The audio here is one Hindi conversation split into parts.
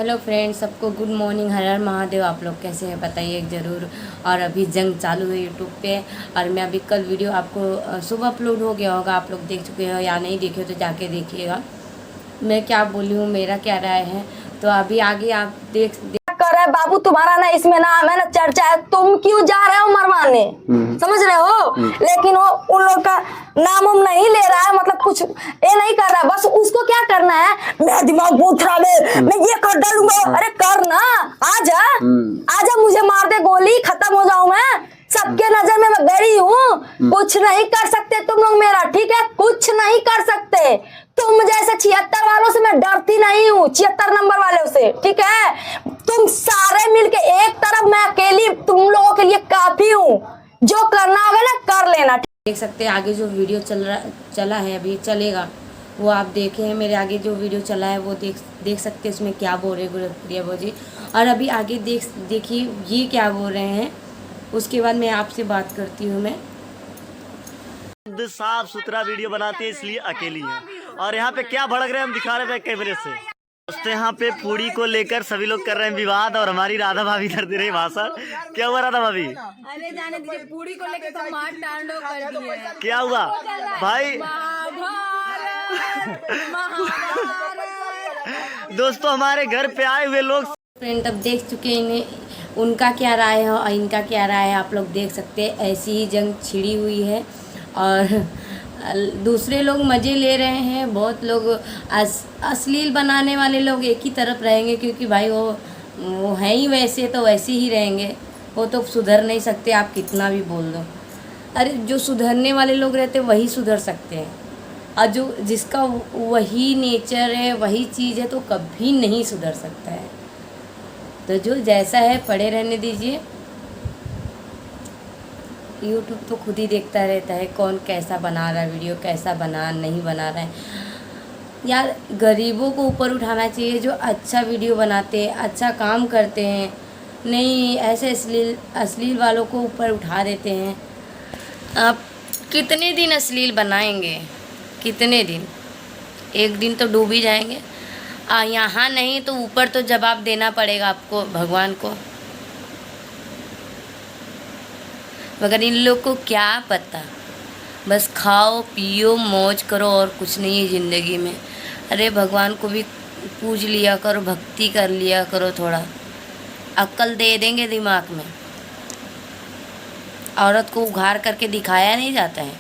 हेलो फ्रेंड्स, सबको गुड मॉर्निंग। हर हर महादेव। आप लोग कैसे हैं बताइए ज़रूर। और अभी जंग चालू है यूट्यूब पे। और मैं अभी कल वीडियो आपको सुबह अपलोड हो गया होगा, आप लोग देख चुके हो या नहीं देखे हो तो जाके देखिएगा मैं क्या बोली हूँ, मेरा क्या राय है। तो अभी आगे आप देख कर रहे बाबू, तुम्हारा ना इसमें नाम है ना चर्चा है, तुम क्यों जा रहे हो मरवाने, समझ रहे हो। लेकिन वो उन लोग का नाम हम नहीं ले रहा है, मतलब कुछ ये नहीं कर रहा है। बस उसको क्या करना है, मेरा दिमाग बहुत खराब है, मैं ये कर डालूंगा। अरे कर ना, आजा आजा, मुझे मार दे गोली, खत्म हो जाऊं मैं। सबके नजर में मैं गड़ी हूँ, कुछ नहीं कर सकते तुम लोग मेरा, ठीक है, कुछ नहीं कर सकते। तुम जैसे 76 वालों से मैं डरती नहीं हूँ, 76 नंबर वालों से, ठीक है। तुम सारे मिलके एक तरफ, मैं अकेली तुम लोगों के लिए काफी हूँ। जो करना होगा ना कर लेना। देख सकते हैं आगे जो वीडियो चला है, अभी चलेगा वो आप देखें। मेरे आगे जो वीडियो चला है वो देख सकते हैं, इसमें क्या बोल रहे गुरप्रिया जी। और अभी आगे देखिए ये क्या बोल रहे हैं, उसके बाद मैं आपसे बात करती हूँ। मैं साफ सुथरा वीडियो बनाते हैं इसलिए अकेली है। और यहाँ पे क्या भड़क रहे हैं हम दिखा रहे हैं कैमरे से। दोस्तों यहाँ पे पूरी को लेकर सभी लोग कर रहे हैं विवाद और हमारी राधा भाभी कर दे रही भाषण। क्या हुआ राधा भाभी? अरे जाने दीजिए, पूरी को लेकर तो मार टांडो कर दिए। क्या हुआ भाई? दोस्तों हमारे घर पे आए हुए लोग फ्रेंड अब देख चुके हैं, उनका क्या राय है और इनका क्या राय है आप लोग देख सकते हैं। ऐसी ही जंग छिड़ी हुई है और दूसरे लोग मज़े ले रहे हैं। बहुत लोग अश्लील बनाने वाले लोग एक ही तरफ रहेंगे, क्योंकि भाई वो हैं ही वैसे, तो वैसे ही रहेंगे। वो तो सुधर नहीं सकते, आप कितना भी बोल दो। अरे जो सुधरने वाले लोग रहते वही सुधर सकते हैं, और जो जिसका वही नेचर है, वही चीज़ है, तो कभी नहीं सुधर सकता है। तो जो जैसा है पड़े रहने दीजिए। यूट्यूब तो खुद ही देखता रहता है कौन कैसा बना रहा है वीडियो, कैसा नहीं बना रहा है। यार गरीबों को ऊपर उठाना चाहिए, जो अच्छा वीडियो बनाते हैं, अच्छा काम करते हैं। नहीं ऐसे अश्लील वालों को ऊपर उठा देते हैं। आप कितने दिन अश्लील बनाएंगे, कितने दिन? एक दिन तो डूब ही जाएंगे। यहाँ नहीं तो ऊपर तो जवाब देना पड़ेगा आपको, भगवान को। मगर इन लोग को क्या पता, बस खाओ पियो मौज करो और कुछ नहीं है ज़िंदगी में। अरे भगवान को भी पूज लिया करो, भक्ति कर लिया करो, थोड़ा अक्ल दे देंगे दिमाग में। औरत को उघाड़ करके दिखाया नहीं जाता है।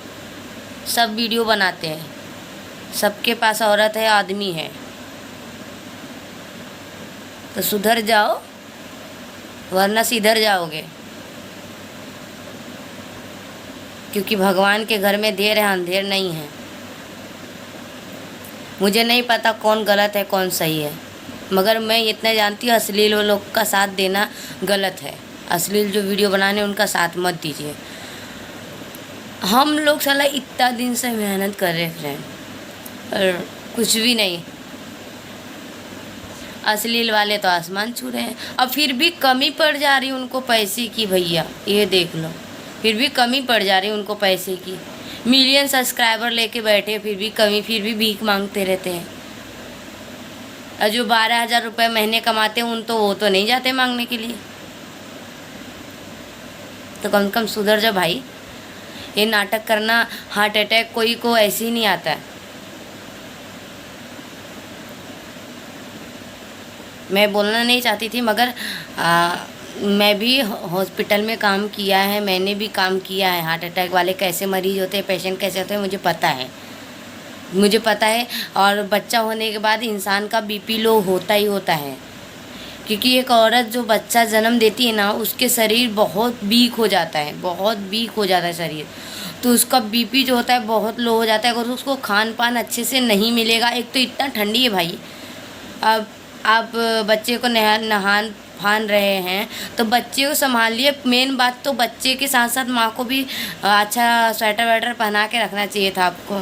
सब वीडियो बनाते हैं, सबके पास औरत है, आदमी है। तो सुधर जाओ वरना सिधर जाओगे, क्योंकि भगवान के घर में देर है अंधेर नहीं है। मुझे नहीं पता कौन गलत है कौन सही है, मगर मैं इतना जानती हूँ अश्लील लोग का साथ देना गलत है। अश्लील जो वीडियो बनाने उनका साथ मत दीजिए। हम लोग साला इतना दिन से मेहनत कर रहे हैं और कुछ भी नहीं। अश्लील वाले तो आसमान छू रहे हैं, और फिर भी कमी पड़ जा रही उनको पैसे की। भैया ये देख लो, फिर भी कमी पड़ जा रही उनको पैसे की। मिलियन सब्सक्राइबर लेके बैठे, फिर भी कमी, फिर भी भीख मांगते रहते हैं। और जो 12,000 रुपये महीने कमाते हैं वो तो नहीं जाते मांगने के लिए। तो कम से कम सुधर जा भाई। ये नाटक करना, हार्ट अटैक कोई को ऐसे ही नहीं आता है। मैं बोलना नहीं चाहती थी, मगर मैं भी हॉस्पिटल में काम किया है, मैंने भी काम किया है। हार्ट अटैक वाले कैसे मरीज होते हैं, पेशेंट कैसे होते हैं, मुझे पता है। और बच्चा होने के बाद इंसान का बीपी लो होता ही होता है, क्योंकि एक औरत जो बच्चा जन्म देती है ना, उसके शरीर बहुत वीक हो जाता है, शरीर। तो उसका बीपी जो होता है बहुत लो हो जाता है। अगर उसको खान पान अच्छे से नहीं मिलेगा, एक तो इतना ठंडी है भाई। अब आप बच्चे को नहान फान रहे हैं तो बच्चे को संभालिए। मेन बात तो बच्चे के साथ साथ माँ को भी अच्छा स्वेटर वेटर पहना के रखना चाहिए था आपको।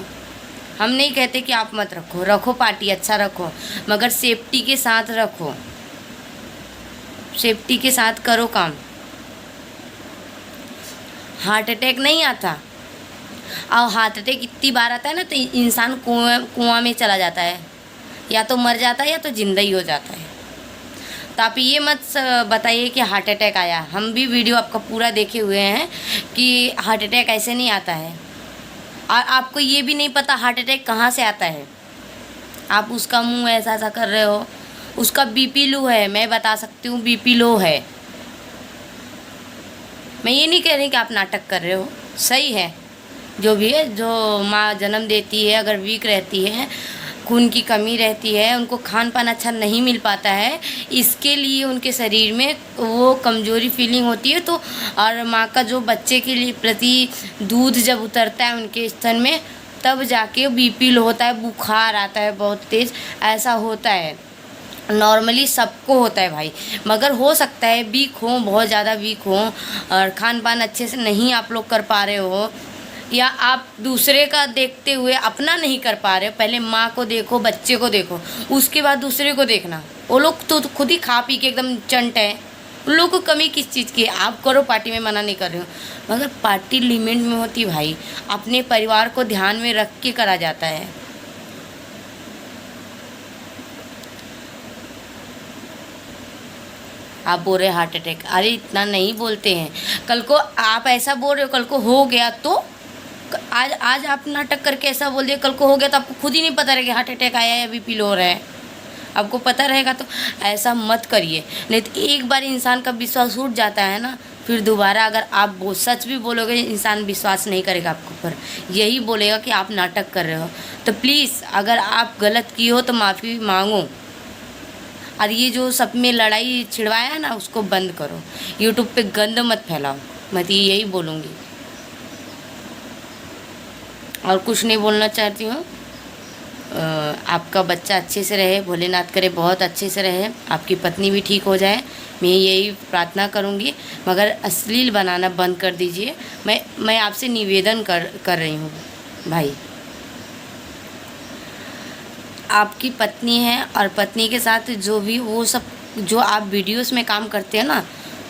हम नहीं कहते कि आप मत रखो पार्टी, अच्छा रखो, मगर सेफ्टी के साथ रखो, सेफ्टी के साथ करो काम। हार्ट अटैक नहीं आता, और हार्ट अटैक इतनी बार आता है ना तो इंसान कुआं में चला जाता है, या तो मर जाता है या तो जिंदा ही हो जाता है। तो आप ये मत बताइए कि हार्ट अटैक आया। हम भी वीडियो आपका पूरा देखे हुए हैं कि हार्ट अटैक ऐसे नहीं आता है, और आपको ये भी नहीं पता हार्ट अटैक कहाँ से आता है। आप उसका मुंह ऐसा ऐसा कर रहे हो, उसका बीपी लो है, मैं बता सकती हूँ बीपी लो है। मैं ये नहीं कह रही कि आप नाटक कर रहे हो, सही है जो भी है। जो माँ जन्म देती है, अगर वीक रहती है, खून की कमी रहती है, उनको खान पान अच्छा नहीं मिल पाता है, इसके लिए उनके शरीर में वो कमज़ोरी फीलिंग होती है। तो और माँ का जो बच्चे के लिए प्रति दूध जब उतरता है उनके स्तन में, तब जाके बीपी लो होता है, बुखार आता है बहुत तेज़, ऐसा होता है। नॉर्मली सबको होता है भाई, मगर हो सकता है वीक हो, बहुत ज़्यादा वीक हो, और खान पान अच्छे से नहीं आप लोग कर पा रहे हो, या आप दूसरे का देखते हुए अपना नहीं कर पा रहे हो। पहले माँ को देखो, बच्चे को देखो, उसके बाद दूसरे को देखना। वो लोग तो खुद ही खा पी के एकदम चंट है, उन लोगों को कमी किस चीज़ की है। आप करो पार्टी में, मना नहीं कर रहे हो, मगर पार्टी लिमिट में होती भाई, अपने परिवार को ध्यान में रख के करा जाता है। आप बोल रहे हार्ट अटैक, अरे इतना नहीं बोलते हैं। कल को आप ऐसा बोल रहे हो, कल को हो गया तो आज आप नाटक करके ऐसा बोल दिए, कल को हो गया तो आपको खुद ही नहीं पता रहेगा हार्ट अटैक आया है या बीपी लो हो रहा है। आपको पता रहेगा तो ऐसा मत करिए, नहीं तो एक बार इंसान का विश्वास उठ जाता है ना, फिर दोबारा अगर आप सच भी बोलोगे, इंसान विश्वास नहीं करेगा आपके ऊपर, यही बोलेगा कि आप नाटक कर रहे हो। तो प्लीज़ अगर आप गलत किए हो तो माफ़ी मांगो, और ये जो सब में लड़ाई छिड़वाया है ना, उसको बंद करो। यूट्यूब पे गंद मत फैलाओ, मैं तो यही बोलूँगी, और कुछ नहीं बोलना चाहती हूँ। आपका बच्चा अच्छे से रहे, भोलेनाथ करे बहुत अच्छे से रहे, आपकी पत्नी भी ठीक हो जाए, मैं यही प्रार्थना करूँगी। मगर अश्लील बनाना बंद कर दीजिए, मैं आपसे निवेदन कर रही हूँ भाई। आपकी पत्नी है, और पत्नी के साथ जो भी वो सब जो आप वीडियोस में काम करते हैं ना,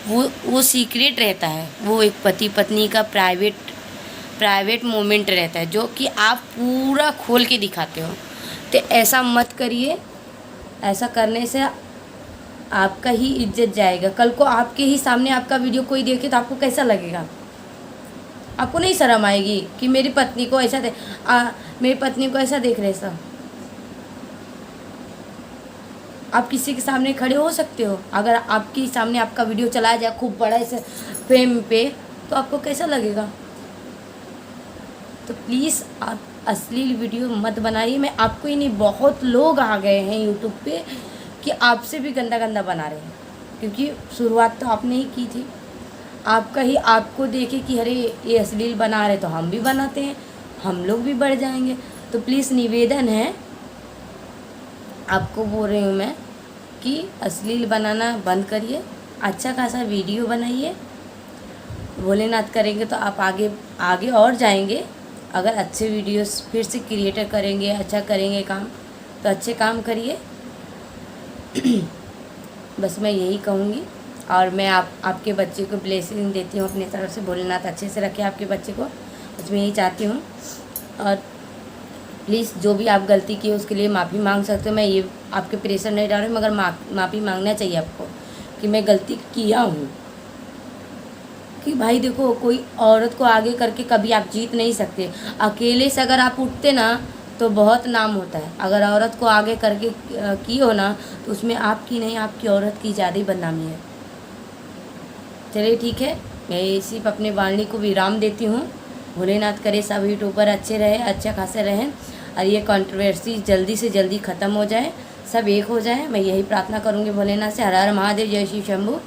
वो सीक्रेट रहता है। वो एक पति पत्नी का प्राइवेट मोमेंट रहता है, जो कि आप पूरा खोल के दिखाते हो। तो ऐसा मत करिए, ऐसा करने से आपका ही इज्जत जाएगा। कल को आपके ही सामने आपका वीडियो कोई देखे तो आपको कैसा लगेगा? आपको नहीं शर्म आएगी कि मेरी पत्नी को ऐसा मेरी पत्नी को ऐसा देख रहे सब? आप किसी के सामने खड़े हो सकते हो? अगर आपके सामने आपका वीडियो चलाया जाए खूब बड़ा ऐसे फेम पे, तो आपको कैसा लगेगा? तो प्लीज़ आप अश्लील वीडियो मत बनाइए। मैं आपको ही नहीं, बहुत लोग आ गए हैं यूट्यूब पे कि आपसे भी गंदा गंदा बना रहे हैं, क्योंकि शुरुआत तो आपने ही की थी। आपको देखे कि अरे ये अश्लील बना रहे तो हम भी बनाते हैं, हम लोग भी बढ़ जाएंगे। तो प्लीज़ निवेदन है, आपको बोल रही हूँ मैं कि अश्लील बनाना बंद करिए, अच्छा खासा वीडियो बनाइए। भोलेनाथ करेंगे तो आप आगे और जाएंगे। अगर अच्छे वीडियोस फिर से क्रिएटर करेंगे, अच्छा करेंगे काम, तो अच्छे काम करिए। बस मैं यही कहूँगी, और मैं आपके बच्चे को ब्लेसिंग देती हूँ अपनी तरफ से। भोलेनाथ अच्छे से रखे आपके बच्चे को, बस मैं यही चाहती हूँ। और प्लीज़ जो भी आप गलती की उसके लिए माफ़ी मांग सकते हो। मैं ये आपके प्रेशर नहीं डाल रही, मगर माफ़ी मांगना चाहिए आपको कि मैं गलती किया हूँ। कि भाई देखो, कोई औरत को आगे करके कभी आप जीत नहीं सकते। अकेले से अगर आप उठते ना तो बहुत नाम होता है, अगर औरत को आगे करके की हो ना तो उसमें आपकी नहीं, आपकी औरत की ज़्यादा बदनामी है। चलिए ठीक है, मैं इसी पर अपने वाणी को विराम देती हूँ। भोलेनाथ करे सब यूट्यूबर अच्छे रहे, अच्छा खासे रहें, और ये कंट्रोवर्सी जल्दी से जल्दी ख़त्म हो जाए, सब एक हो जाए। मैं यही प्रार्थना करूँगी भोलेनाथ से। हर हर महादेव, जय शिव शंभू।